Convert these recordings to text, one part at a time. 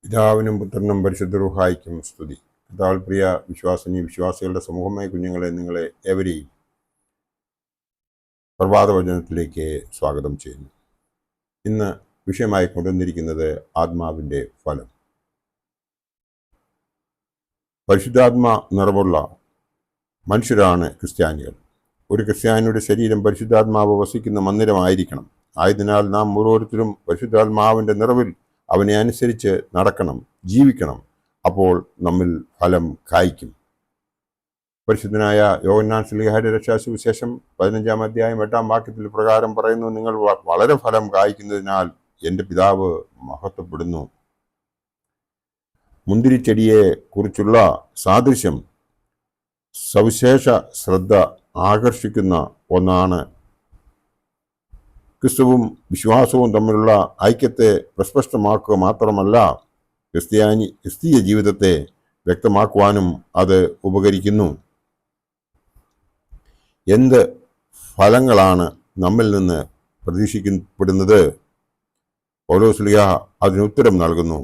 പിതാവിനും പുത്രനും പരിശുദ്ധ റൂഹായിക്കും സ്തുതി. കർത്താവിൽ പ്രിയ വിശ്വാസികളുടെ സമൂഹമായ കുഞ്ഞുങ്ങളെ, നിങ്ങളെ ഏവരെയും പ്രഭാതവചനത്തിലേക്ക് സ്വാഗതം ചെയ്യുന്നു. ഇന്ന് വിഷയമായി കൊണ്ടുവന്നിരിക്കുന്നത് ആത്മാവിൻ്റെ ഫലം. പരിശുദ്ധാത്മ നിറവുള്ള മനുഷ്യരാണ് ക്രിസ്ത്യാനികൾ. ഒരു ക്രിസ്ത്യാനിയുടെ ശരീരം പരിശുദ്ധാത്മാവ് വസിക്കുന്ന മന്ദിരമായിരിക്കണം. ആയതിനാൽ നാം ഓരോരുത്തരും പരിശുദ്ധാത്മാവിൻ്റെ നിറവിൽ അവനെ അനുസരിച്ച് നടക്കണം, ജീവിക്കണം. അപ്പോൾ നമ്മിൽ ഫലം കായ്ക്കും. പരിശുദ്ധനായ യോഹന്നാൻ ശ്ലീഹായുടെ രക്ഷാസുവിശേഷം 15-ാം അധ്യായം 8-ാം വാക്യത്തിൽ പ്രകാരം പറയുന്നു, നിങ്ങൾ വളരെ ഫലം കായ്ക്കുന്നതിനാൽ എൻ്റെ പിതാവ് മഹത്വപ്പെടുന്നു. മുന്തിരിച്ചെടിയെ കുറിച്ചുള്ള സാദൃശ്യം സവിശേഷ ശ്രദ്ധ ആകർഷിക്കുന്ന ഒന്നാണ്. ക്രിസ്തുവും വിശ്വാസവും തമ്മിലുള്ള ഐക്യത്തെ പ്രസ്പഷ്ടമാക്കുക മാത്രമല്ല, ക്രിസ്തീയ ജീവിതത്തെ വ്യക്തമാക്കുവാനും അത് ഉപകരിക്കുന്നു. എന്ത് ഫലങ്ങളാണ് നമ്മിൽ നിന്ന് പ്രതീക്ഷിക്കപ്പെടുന്നത്? പൗലോസ് ശ്ലീഹ അതിനുത്തരം നൽകുന്നു.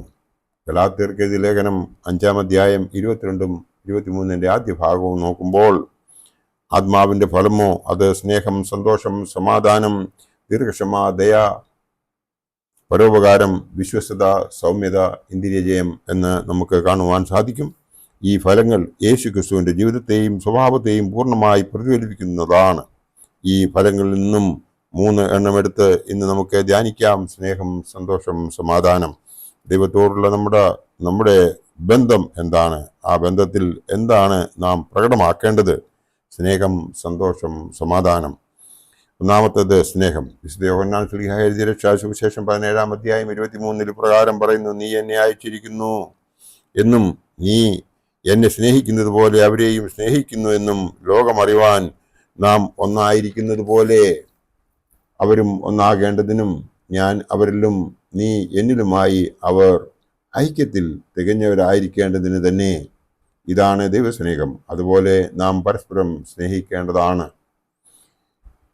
ഗലാത്യർക്ക് എഴുതിയ ലേഖനം 5-ാം അധ്യായം 22-ഉം 23-ന്റെ ആദ്യ ഭാഗവും നോക്കുമ്പോൾ, ആത്മാവിൻ്റെ ഫലമോ അത് സ്നേഹം, സന്തോഷം, സമാധാനം, ദീർഘക്ഷമ, ദയ, പരോപകാരം, വിശ്വസ്തത, സൗമ്യത, ഇന്ദ്രിയജയം എന്ന് നമുക്ക് കാണുവാൻ സാധിക്കും. ഈ ഫലങ്ങൾ യേശു ക്രിസ്തുവിൻ്റെ ജീവിതത്തെയും സ്വഭാവത്തെയും പൂർണ്ണമായി പ്രതിഫലിപ്പിക്കുന്നതാണ്. ഈ ഫലങ്ങളിൽ നിന്നും 3 എണ്ണമെടുത്ത് ഇന്ന് നമുക്ക് ധ്യാനിക്കാം. സ്നേഹം, സന്തോഷം, സമാധാനം. ദൈവത്തോടുള്ള നമ്മുടെ ബന്ധം എന്താണ്? ആ ബന്ധത്തിൽ എന്താണ് നാം പ്രകടമാക്കേണ്ടത്? സ്നേഹം, സന്തോഷം, സമാധാനം. ഒന്നാമത്തേത് സ്നേഹം. വിശുദ്ധ യോഹന്നാൻ ശ്ലീഹ എഴുതിയ രക്ഷാസുവിശേഷം 17-ാം അധ്യായം 23-ൽ പ്രകാരം പറയുന്നു, നീ എന്നെ അയച്ചിരിക്കുന്നു എന്നും നീ എന്നെ സ്നേഹിക്കുന്നത് പോലെ അവരെയും സ്നേഹിക്കുന്നു എന്നും ലോകമറിവാൻ നാം ഒന്നായിരിക്കുന്നത് പോലെ അവരും ഒന്നാകേണ്ടതിനും ഞാൻ അവരിലും നീ എന്നിലുമായി അവർ ഐക്യത്തിൽ തികഞ്ഞവരായിരിക്കേണ്ടതിന് തന്നെ. ഇതാണ് ദൈവസ്നേഹം. അതുപോലെ നാം പരസ്പരം സ്നേഹിക്കേണ്ടതാണ്.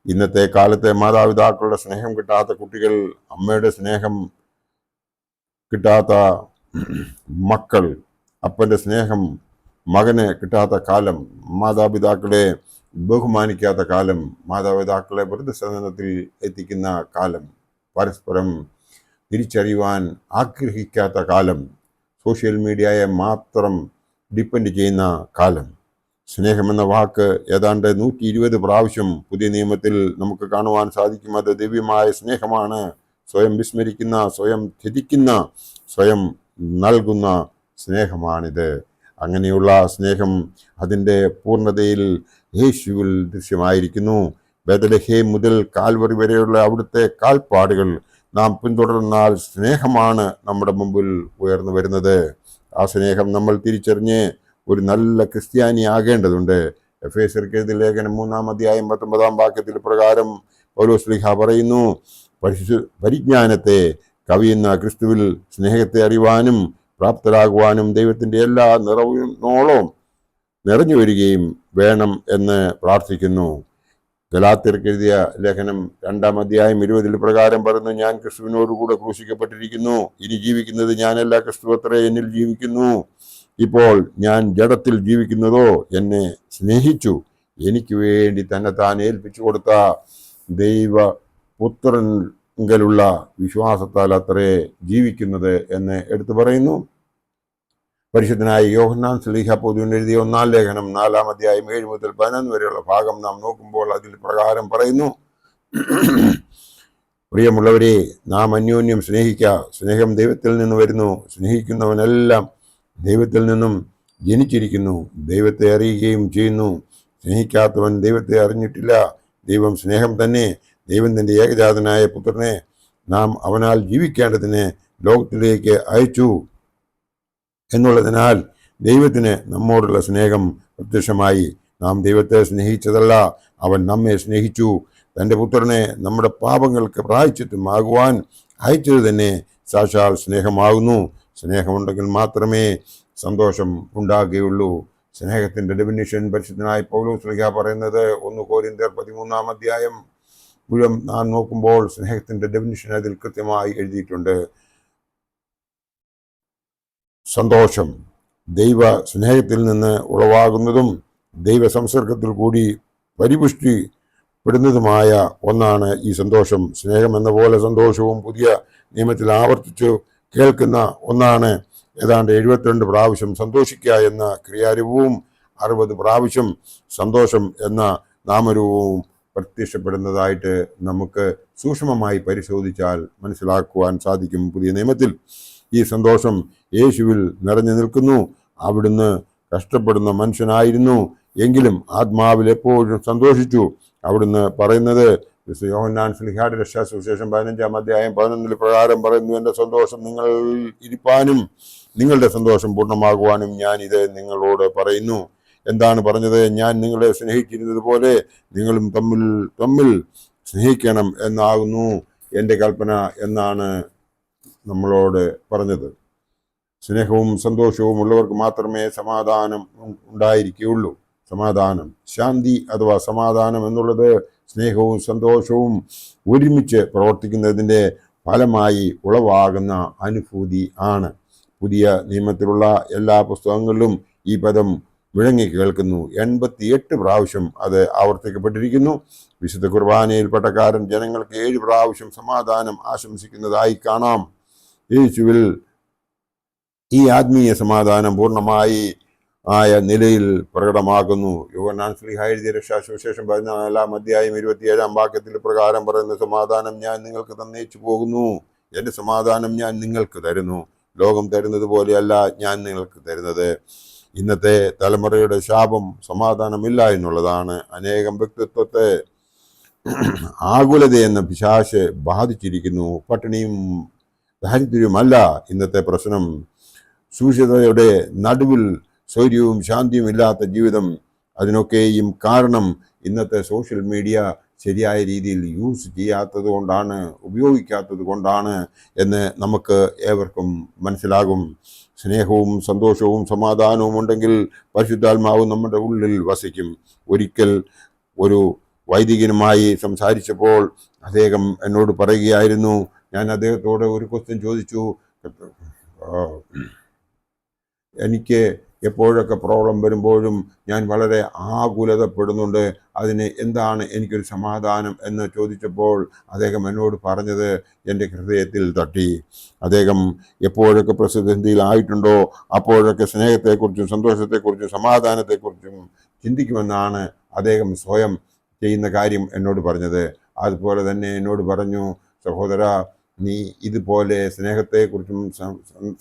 ഇന്നത്തെ കാലത്തെ മാതാപിതാക്കളുടെ സ്നേഹം കിട്ടാത്ത കുട്ടികൾ, അമ്മയുടെ സ്നേഹം കിട്ടാത്ത മക്കൾ, അപ്പൻ്റെ സ്നേഹം മകന് കിട്ടാത്ത കാലം, മാതാപിതാക്കളെ ബഹുമാനിക്കാത്ത കാലം, മാതാപിതാക്കളെ വൃദ്ധസദനത്തിൽ എത്തിക്കുന്ന കാലം, പരസ്പരം തിരിച്ചറിയുവാൻ ആഗ്രഹിക്കാത്ത കാലം, സോഷ്യൽ മീഡിയയെ മാത്രം ഡിപ്പെൻഡ് ചെയ്യുന്ന കാലം. സ്നേഹമെന്ന വാക്ക് ഏതാണ്ട് 120 പ്രാവശ്യം പുതിയ നിയമത്തിൽ നമുക്ക് കാണുവാൻ സാധിക്കും. അത് ദിവ്യമായ സ്നേഹമാണ്. സ്വയം വിസ്മരിക്കുന്ന, സ്വയം ത്യജിക്കുന്ന, സ്വയം നൽകുന്ന സ്നേഹമാണിത്. അങ്ങനെയുള്ള സ്നേഹം അതിൻ്റെ പൂർണ്ണതയിൽ യേശുവിൽ ദൃശ്യമായിരിക്കുന്നു. ബേത്ലഹേം മുതൽ കാൽവറി വരെയുള്ള അവിടുത്തെ കാൽപ്പാടുകൾ നാം പിന്തുടർന്നാൽ സ്നേഹമാണ് നമ്മുടെ മുമ്പിൽ ഉയർന്നു വരുന്നത്. ആ സ്നേഹം നമ്മൾ തിരിച്ചറിഞ്ഞ് ഒരു നല്ല ക്രിസ്ത്യാനി ആകേണ്ടതുണ്ട്. എഫേസ്യർക്ക് എഴുതിയ ലേഖനം 3-ാം അധ്യായം 19-ാം വാക്യത്തിൽ പ്രകാരം പൗലോസ് ശ്ലീഹ പറയുന്നു, പരിജ്ഞാനത്തെ കവിയുന്ന ക്രിസ്തുവിൽ സ്നേഹത്തെ അറിയുവാനും പ്രാപ്തരാകുവാനും ദൈവത്തിൻ്റെ എല്ലാ നിറവിനോളം നിറഞ്ഞു വരികയും വേണം എന്ന് പ്രാർത്ഥിക്കുന്നു. ഗലാത്യർക്ക് എഴുതിയ ലേഖനം 2-ാം അധ്യായം 20-ൽ പ്രകാരം പറയുന്നു, ഞാൻ ക്രിസ്തുവിനോടുകൂടെ ക്രൂശിക്കപ്പെട്ടിരിക്കുന്നു. ഇനി ജീവിക്കുന്നത് ഞാനല്ല, ക്രിസ്തു അത്രേ എന്നിൽ ജീവിക്കുന്നു. ഇപ്പോൾ ഞാൻ ജഡത്തിൽ ജീവിക്കുന്നതോ എന്നെ സ്നേഹിച്ചു എനിക്ക് വേണ്ടി തന്നെത്താൻ ഏൽപ്പിച്ചു കൊടുത്ത ദൈവപുത്രങ്കലുള്ള വിശ്വാസത്താൽ അത്രേ ജീവിക്കുന്നത് എന്ന് എടുത്തു പറയുന്നു. പരിശുദ്ധനായ യോഹന്നാൻ ശ്ലീഹ പൊതുവിന് എഴുതിയ 1-ാം ലേഖനം 4-ാം അധ്യായം 7 മുതൽ 11 വരെയുള്ള ഭാഗം നാം നോക്കുമ്പോൾ അതിൽ പ്രകാരം പറയുന്നു, പ്രിയമുള്ളവരെ, നാം അന്യോന്യം സ്നേഹിക്കുക. സ്നേഹം ദൈവത്തിൽ നിന്ന് വരുന്നു. സ്നേഹിക്കുന്നവനെല്ലാം ദൈവത്തിൽ നിന്നും ജനിച്ചിരിക്കുന്നു, ദൈവത്തെ അറിയുകയും ചെയ്യുന്നു. സ്നേഹിക്കാത്തവൻ ദൈവത്തെ അറിഞ്ഞിട്ടില്ല. ദൈവം സ്നേഹം തന്നെ. ദൈവം തൻ്റെ ഏകജാതനായ പുത്രനെ നാം അവനാൽ ജീവിക്കേണ്ടതിന് ലോകത്തിലേക്ക് അയച്ചു എന്നുള്ളതിനാൽ ദൈവത്തിന് നമ്മോടുള്ള സ്നേഹം പ്രത്യക്ഷമായി. നാം ദൈവത്തെ സ്നേഹിച്ചതല്ല, അവൻ നമ്മെ സ്നേഹിച്ചു. തൻ്റെ പുത്രനെ നമ്മുടെ പാപങ്ങൾക്ക് പ്രായശ്ചിത്തമാകുവാൻ അയച്ചത് തന്നെ സാക്ഷാൽ സ്നേഹമാകുന്നു. സ്നേഹമുണ്ടെങ്കിൽ മാത്രമേ സന്തോഷം ഉണ്ടാകുകയുള്ളൂ. സ്നേഹത്തിൻ്റെ ഡെഫിനിഷൻ പരിശുദ്ധനായ പൗലോസ് ശ്ലീഹ പറയുന്നത് 1 കൊരിന്ത്യർ 13-ാം അധ്യായം മുഴുവൻ നാം നോക്കുമ്പോൾ സ്നേഹത്തിൻ്റെ ഡെഫിനിഷൻ അതിൽ കൃത്യമായി എഴുതിയിട്ടുണ്ട്. സന്തോഷം ദൈവ സ്നേഹത്തിൽ നിന്ന് ഉളവാകുന്നതും ദൈവ സംസർഗത്തിൽ കൂടി പരിപുഷ്ടിപ്പെടുന്നതുമായ ഒന്നാണ് ഈ സന്തോഷം. സ്നേഹം എന്ന പോലെ സന്തോഷവും പുതിയ നിയമത്തിൽ ആവർത്തിച്ചു കേൾക്കുന്ന ഒന്നാണ്. ഏതാണ്ട് 72 പ്രാവശ്യം സന്തോഷിക്കുക എന്ന ക്രിയാരൂപവും 60 പ്രാവശ്യം സന്തോഷം എന്ന നാമരൂപവും പ്രത്യക്ഷപ്പെടുന്നതായിട്ട് നമുക്ക് സൂക്ഷ്മമായി പരിശോധിച്ചാൽ മനസ്സിലാക്കുവാൻ സാധിക്കും. പുതിയ നിയമത്തിൽ ഈ സന്തോഷം യേശുവിൽ നിറഞ്ഞു നിൽക്കുന്നു. അവിടുന്ന് കഷ്ടപ്പെടുന്ന മനുഷ്യനായിരുന്നു എങ്കിലും ആത്മാവിൽ എപ്പോഴും സന്തോഷിച്ചു. അവിടുന്ന് പറയുന്നത് യോഹന്നാൻ ശ്ലീഹായുടെ രക്ഷാസുവിശേഷം 15-ാം അധ്യായം 11 പ്രകാരം പറയുന്നു, എൻ്റെ സന്തോഷം നിങ്ങൾ ഇരിപ്പാനും നിങ്ങളുടെ സന്തോഷം പൂർണ്ണമാകുവാനും ഞാൻ ഇത് നിങ്ങളോട് പറയുന്നു. എന്താണ് പറഞ്ഞത്? ഞാൻ നിങ്ങളെ സ്നേഹിച്ചിരുന്നത് പോലെ നിങ്ങളും തമ്മിൽ സ്നേഹിക്കണം എന്നാകുന്നു എൻ്റെ കൽപ്പന എന്നാണ് നമ്മളോട് പറഞ്ഞത്. സ്നേഹവും സന്തോഷവും ഉള്ളവർക്ക് മാത്രമേ സമാധാനം ഉണ്ടായിരിക്കുകയുള്ളൂ. സമാധാനം, ശാന്തി അഥവാ സമാധാനം എന്നുള്ളത് സ്നേഹവും സന്തോഷവും ഒരുമിച്ച് പ്രവർത്തിക്കുന്നതിൻ്റെ ഫലമായി ഉളവാകുന്ന അനുഭൂതി ആണ്. പുതിയ നിയമത്തിലുള്ള എല്ലാ പുസ്തകങ്ങളിലും ഈ പദം മുഴങ്ങി കേൾക്കുന്നു. 88 പ്രാവശ്യം അത് ആവർത്തിക്കപ്പെട്ടിരിക്കുന്നു. വിശുദ്ധ കുർബാനയിൽ പട്ടക്കാരൻ ജനങ്ങൾക്ക് 7 പ്രാവശ്യം സമാധാനം ആശംസിക്കുന്നതായി കാണാം. യേശുവിൽ ഈ ആത്മീയ സമാധാനം പൂർണ്ണമായി ആയ നിലയിൽ പ്രകടമാകുന്നു. യോഹന്നാൻ ശ്ലീഹ എഴുതിയ രക്ഷാസുവിശേഷം 14-ാം അധ്യായം 27-ാം വാക്യത്തിൽ പ്രകാരം പറയുന്ന സമാധാനം ഞാൻ നിങ്ങൾക്ക് തന്നേച്ചു പോകുന്നു, എൻ്റെ സമാധാനം ഞാൻ നിങ്ങൾക്ക് തരുന്നു. ലോകം തരുന്നത് പോലെയല്ല ഞാൻ നിങ്ങൾക്ക് തരുന്നത്. ഇന്നത്തെ തലമുറയുടെ ശാപം സമാധാനമില്ല എന്നുള്ളതാണ്. അനേകം വ്യക്തിത്വത്തെ ആകുലത എന്ന പിശാച് ബാധിച്ചിരിക്കുന്നു. പട്ടിണിയും ദാരിദ്ര്യവുമല്ല ഇന്നത്തെ പ്രശ്നം. സൂക്ഷ്മതയുടെ നടുവിൽ സ്വൈര്യവും ശാന്തിയും ഇല്ലാത്ത ജീവിതം. അതിനൊക്കെയും കാരണം ഇന്നത്തെ സോഷ്യൽ മീഡിയ ശരിയായ രീതിയിൽ യൂസ് ചെയ്യാത്തത് കൊണ്ടാണ്, ഉപയോഗിക്കാത്തത് കൊണ്ടാണ് എന്ന് നമുക്ക് ഏവർക്കും മനസ്സിലാകും. സ്നേഹവും സന്തോഷവും സമാധാനവും ഉണ്ടെങ്കിൽ പരിശുദ്ധാത്മാവ് നമ്മുടെ ഉള്ളിൽ വസിക്കും. ഒരിക്കൽ ഒരു വൈദികനുമായി സംസാരിച്ചപ്പോൾ അദ്ദേഹം എന്നോട് പറയുകയായിരുന്നു, ഞാൻ അദ്ദേഹത്തോട് ഒരു ക്വസ്റ്റ്യൻ ചോദിച്ചു, എനിക്ക് എപ്പോഴൊക്കെ പ്രോബ്ലം വരുമ്പോഴും ഞാൻ വളരെ ആകുലതപ്പെടുന്നുണ്ട്, അതിന് എന്താണ് എനിക്കൊരു സമാധാനം എന്ന് ചോദിച്ചപ്പോൾ അദ്ദേഹം എന്നോട് പറഞ്ഞത് എൻ്റെ ഹൃദയത്തിൽ തട്ടി. അദ്ദേഹം എപ്പോഴൊക്കെ പ്രതിസന്ധിയിലായിട്ടുണ്ടോ അപ്പോഴൊക്കെ സ്നേഹത്തെക്കുറിച്ചും സന്തോഷത്തെക്കുറിച്ചും സമാധാനത്തെക്കുറിച്ചും ചിന്തിക്കുമെന്നാണ് അദ്ദേഹം സ്വയം ചെയ്യുന്ന കാര്യം എന്നോട് പറഞ്ഞത്. അതുപോലെ തന്നെ എന്നോട് പറഞ്ഞു, സഹോദര, നീ ഇതുപോലെ സ്നേഹത്തെക്കുറിച്ചും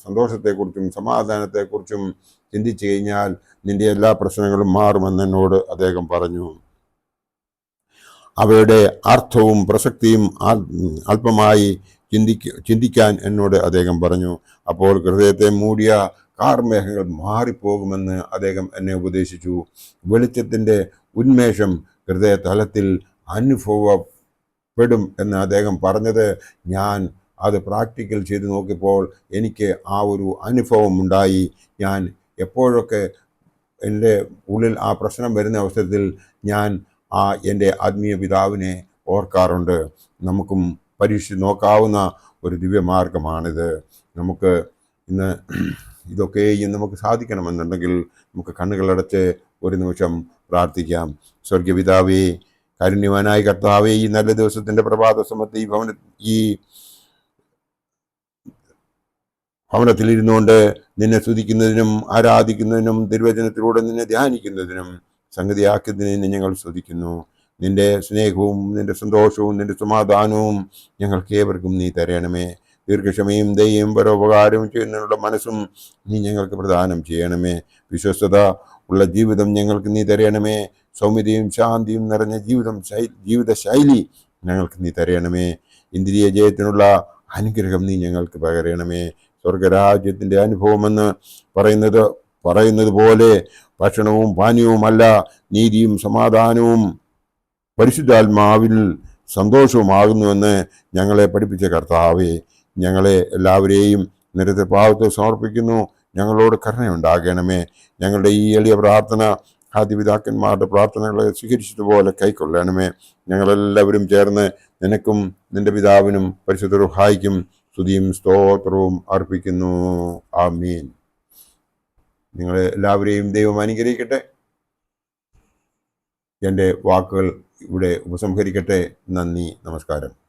സന്തോഷത്തെക്കുറിച്ചും സമാധാനത്തെക്കുറിച്ചും ചിന്തിച്ചു കഴിഞ്ഞാൽ നിന്റെ എല്ലാ പ്രശ്നങ്ങളും മാറുമെന്ന് എന്നോട് അദ്ദേഹം പറഞ്ഞു. അവയുടെ അർത്ഥവും പ്രസക്തിയും അല്പമായി ചിന്തിക്കാൻ എന്നോട് അദ്ദേഹം പറഞ്ഞു. അപ്പോൾ ഹൃദയത്തെ മൂടിയ കാർമേഘങ്ങൾ മാറിപ്പോകുമെന്ന് അദ്ദേഹം എന്നെ ഉപദേശിച്ചു. വെളിച്ചത്തിൻ്റെ ഉന്മേഷം ഹൃദയ തലത്തിൽ അനുഭവപ്പെടും എന്ന് അദ്ദേഹം പറഞ്ഞത് ഞാൻ അത് പ്രാക്ടിക്കൽ ചെയ്ത് നോക്കിയപ്പോൾ എനിക്ക് ആ ഒരു അനുഭവം ഉണ്ടായി. ഞാൻ എപ്പോഴൊക്കെ എൻ്റെ ഉള്ളിൽ ആ പ്രശ്നം വരുന്ന അവസരത്തിൽ ഞാൻ എൻ്റെ ആത്മീയ പിതാവിനെ ഓർക്കാറുണ്ട്. നമുക്കും പരീക്ഷിച്ച് നോക്കാവുന്ന ഒരു ദിവ്യമാർഗമാണിത്. നമുക്ക് ഇന്ന് ഇതൊക്കെയും നമുക്ക് സാധിക്കണമെന്നുണ്ടെങ്കിൽ നമുക്ക് കണ്ണുകളടച്ച് ഒരു നിമിഷം പ്രാർത്ഥിക്കാം. സ്വർഗപിതാവേ, കാരുണ്യവാനായ കർത്താവേ, ഈ നല്ല ദിവസത്തിൻ്റെ പ്രഭാത സമയത്ത് ഈ ഭവനത്തിലിരുന്നുകൊണ്ട് നിന്നെ സ്തുതിക്കുന്നതിനും ആരാധിക്കുന്നതിനും തിരുവചനത്തിലൂടെ നിന്നെ ധ്യാനിക്കുന്നതിനും സംഗതിയാക്കുന്നതിന് ഞങ്ങൾ സ്തുതിക്കുന്നു. നിന്റെ സ്നേഹവും നിന്റെ സന്തോഷവും നിന്റെ സമാധാനവും ഞങ്ങൾക്ക് ഏവർക്കും നീ തരണമേ. ദീർഘക്ഷമയും ദയയും പരോപകാരവും ചെയ്യുന്നതിനുള്ള മനസ്സും നീ ഞങ്ങൾക്ക് പ്രദാനം ചെയ്യണമേ. വിശ്വസ്തത ഉള്ള ജീവിതം ഞങ്ങൾക്ക് നീ തരണമേ. സൗമ്യതയും ശാന്തിയും നിറഞ്ഞ ജീവിതശൈലി ഞങ്ങൾക്ക് നീ തരണമേ. ഇന്ദ്രിയ ജയത്തിനുള്ള അനുഗ്രഹം നീ ഞങ്ങൾക്ക് പകരണമേ. സ്വർഗരാജ്യത്തിൻ്റെ അനുഭവമെന്ന് പറയുന്നത് പോലെ ഭക്ഷണവും പാനീയവുമല്ല, നീതിയും സമാധാനവും പരിശുദ്ധാത്മാവിൽ സന്തോഷവുമാകുന്നുവെന്ന് ഞങ്ങളെ പഠിപ്പിച്ച കർത്താവേ, ഞങ്ങളെ എല്ലാവരെയും നിരന്തര പാവത്തെ സമർപ്പിക്കുന്നു. ഞങ്ങളോട് കരുണയുണ്ടാകണമേ. ഞങ്ങളുടെ ഈ എളിയ പ്രാർത്ഥന ആദിപിതാക്കന്മാരുടെ പ്രാർത്ഥനകളെ സ്വീകരിച്ചതുപോലെ കൈക്കൊള്ളണമേ. ഞങ്ങളെല്ലാവരും ചേർന്ന് നിനക്കും നിന്റെ പിതാവിനും പരിശുദ്ധ റൂഹായിക്കും സ്തുതിയും സ്തോത്രവും അർപ്പിക്കുന്നു. ആമീൻ. നിങ്ങളെ എല്ലാവരെയും ദൈവം അനുഗ്രഹിക്കട്ടെ. എൻ്റെ വാക്കുകൾ ഇവിടെ ഉപസംഹരിക്കട്ടെ. നന്ദി, നമസ്കാരം.